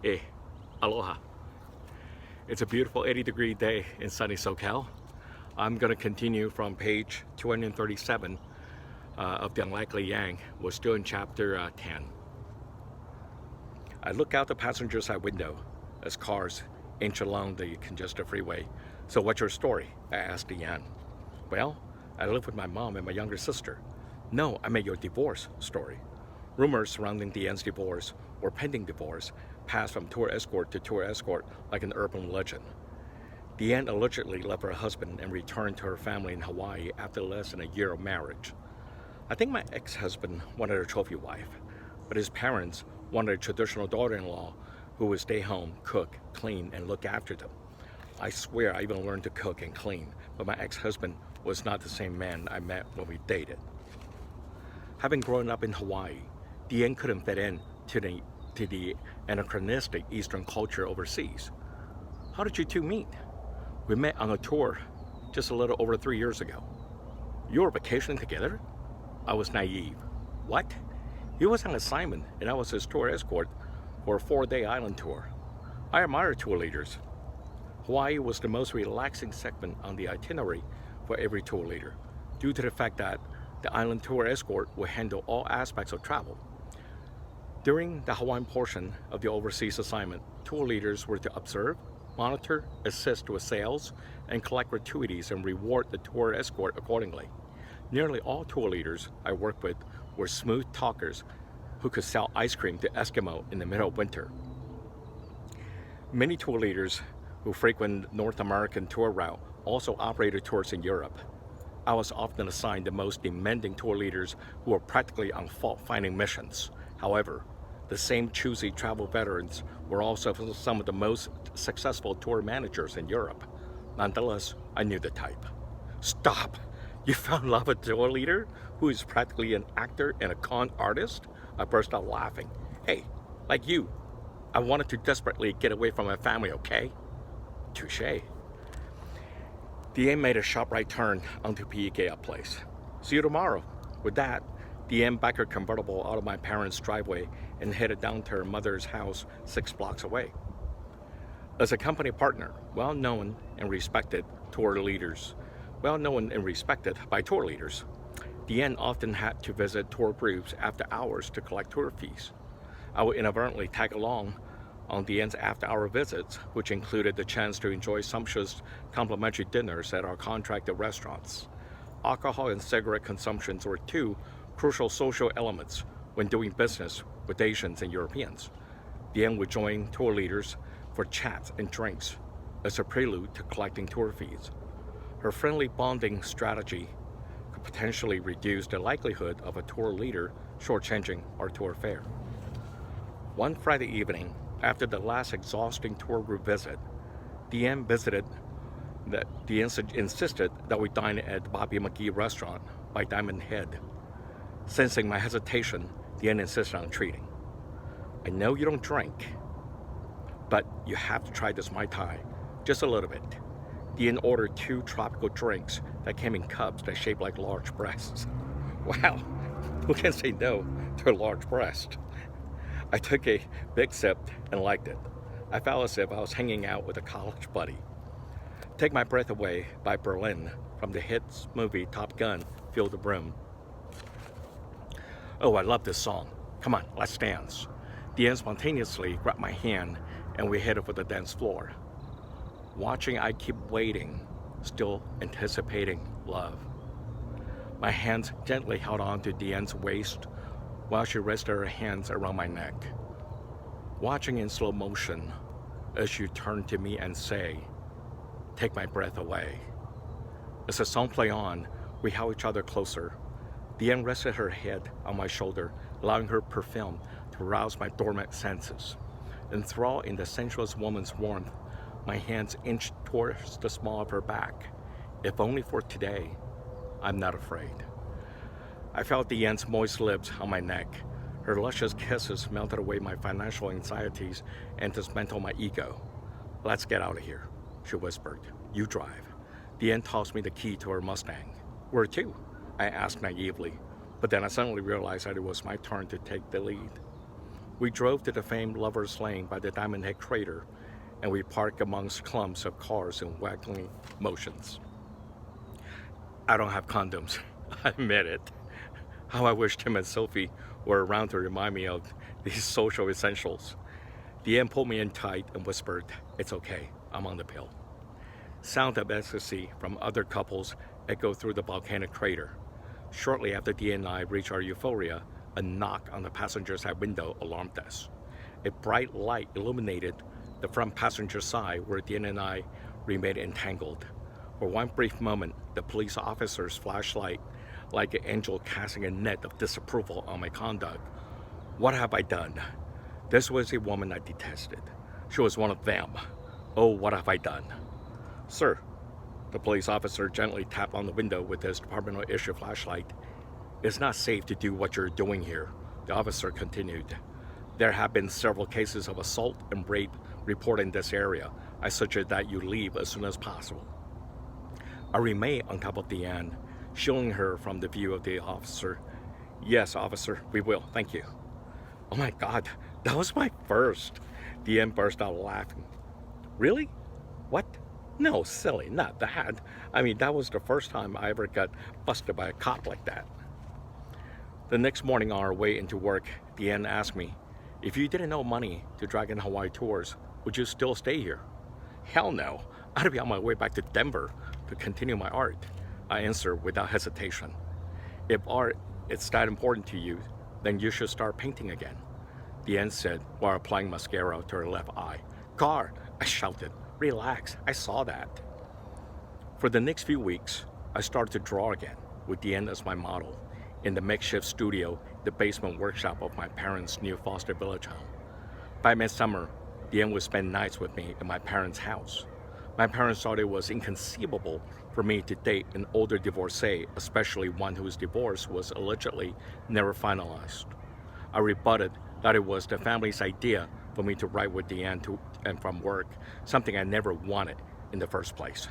Hey, aloha. It's a beautiful 80-degree day in sunny SoCal. I'm going to continue from page 237 of The Unlikely Yang. We're still in chapter 10. I look out the passenger side window as cars inch along the congested freeway. So what's your story? I asked Deanne. Well, I live with my mom and my younger sister. No, I meant your divorce story. Rumors surrounding Deanne's divorce or pending divorce passed from tour escort to tour escort like an urban legend. Deanne allegedly left her husband and returned to her family in Hawaii after less than a year of marriage. I think my ex-husband wanted a trophy wife, but his parents wanted a traditional daughter-in-law who would stay home, cook, clean, and look after them. I swear I even learned to cook and clean, but my ex-husband was not the same man I met when we dated. Having grown up in Hawaii, Deanne couldn't fit in to the anachronistic Eastern culture overseas. How did you two meet? We met on a tour just a little over 3 years ago. You were vacationing together? I was naive. What? He was on assignment and I was his tour escort for a 4-day island tour. I admire tour leaders. Hawaii was the most relaxing segment on the itinerary for every tour leader, due to the fact that the island tour escort will handle all aspects of travel. During the Hawaiian portion of the overseas assignment, tour leaders were to observe, monitor, assist with sales, and collect gratuities and reward the tour escort accordingly. Nearly all tour leaders I worked with were smooth talkers who could sell ice cream to Eskimo in the middle of winter. Many tour leaders who frequent North American tour route also operated tours in Europe. I was often assigned the most demanding tour leaders who were practically on fault-finding missions. However, the same choosy travel veterans were also some of the most successful tour managers in Europe. Nonetheless, I knew the type. Stop! You found love with a tour leader who is practically an actor and a con artist? I burst out laughing. Hey, like you, I wanted to desperately get away from my family, okay? Touché. Deanne made a sharp right turn onto Pi'ikea Place. See you tomorrow. With that, Deanne backed her convertible out of my parents' driveway and headed down to her mother's house 6 blocks away. As a company partner, well known and respected by tour leaders, Deanne often had to visit tour groups after hours to collect tour fees. I would inadvertently tag along on Deanne's after-hour visits, which included the chance to enjoy sumptuous complimentary dinners at our contracted restaurants. Alcohol and cigarette consumptions were 2 crucial social elements when doing business with Asians and Europeans. Deanne would join tour leaders for chats and drinks as a prelude to collecting tour fees. Her friendly bonding strategy could potentially reduce the likelihood of a tour leader shortchanging our tour fare. One Friday evening, after the last exhausting tour group visit, Deanne insisted that we dine at Bobby McGee restaurant by Diamond Head. Sensing my hesitation, Deanne insisted on treating. I know you don't drink, but you have to try this Mai Tai, just a little bit. Deanne ordered 2 tropical drinks that came in cups that shaped like large breasts. Wow, who can say no to a large breast? I took a big sip and liked it. I felt as if I was hanging out with a college buddy. Take My Breath Away by Berlin from the hit movie Top Gun filled the room. Oh, I love this song. Come on, let's dance. Deanne spontaneously grabbed my hand and we headed for the dance floor. Watching, I keep waiting, still anticipating love. My hands gently held on to Deanne's waist while she rested her hands around my neck. Watching in slow motion as she turned to me and say, "Take my breath away." As the song played on, we held each other closer. Deanne rested her head on my shoulder, allowing her perfume to rouse my dormant senses. Enthralled in the sensuous woman's warmth, my hands inched towards the small of her back. If only for today, I'm not afraid. I felt Deanne's moist lips on my neck. Her luscious kisses melted away my financial anxieties and dismantled my ego. Let's get out of here, she whispered. You drive. Deanne tossed me the key to her Mustang. Where to? I asked naively, but then I suddenly realized that it was my turn to take the lead. We drove to the famed Lover's Lane by the Diamond Head crater, and we parked amongst clumps of cars in waggling motions. I don't have condoms, I admit it. How I wish Tim and Sophie were around to remind me of these social essentials. Deanne pulled me in tight and whispered, "It's okay, I'm on the pill." Sound of ecstasy from other couples echoed through the volcanic crater. Shortly after Deanne and I reached our euphoria, a knock on the passenger side window alarmed us. A bright light illuminated the front passenger side where Deanne and I remained entangled. For one brief moment, the police officer's flashlight, like an angel casting a net of disapproval on my conduct. What have I done? This was a woman I detested. She was one of them. Oh, what have I done? "Sir," the police officer gently tapped on the window with his departmental-issue flashlight. "It's not safe to do what you're doing here," the officer continued. "There have been several cases of assault and rape reported in this area. I suggest that you leave as soon as possible." I remained on top of Deanne, shielding her from the view of the officer. "Yes, officer, we will, thank you." "Oh my God, that was my first!" Deanne burst out laughing. "Really? What? No, silly, not that. I mean, that was the first time I ever got busted by a cop like that." The next morning on our way into work, Deanne asked me, "If you didn't know money to Dragon Hawaii Tours, would you still stay here?" "Hell no. I'd be on my way back to Denver to continue my art," I answered without hesitation. "If art is that important to you, then you should start painting again," Deanne said while applying mascara to her left eye. "Gar," I shouted. "Relax, I saw that." For the next few weeks, I started to draw again, with Deanne as my model, in the makeshift studio, the basement workshop of my parents' new Foster Village home. By midsummer, Deanne would spend nights with me in my parents' house. My parents thought it was inconceivable for me to date an older divorcee, especially one whose divorce was allegedly never finalized. I rebutted that it was the family's idea for me to write with Deanne to and from work, something I never wanted in the first place.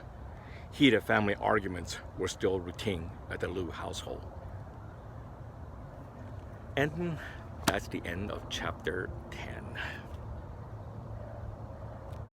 Heated family arguments were still routine at the Liu household. And that's the end of chapter 10.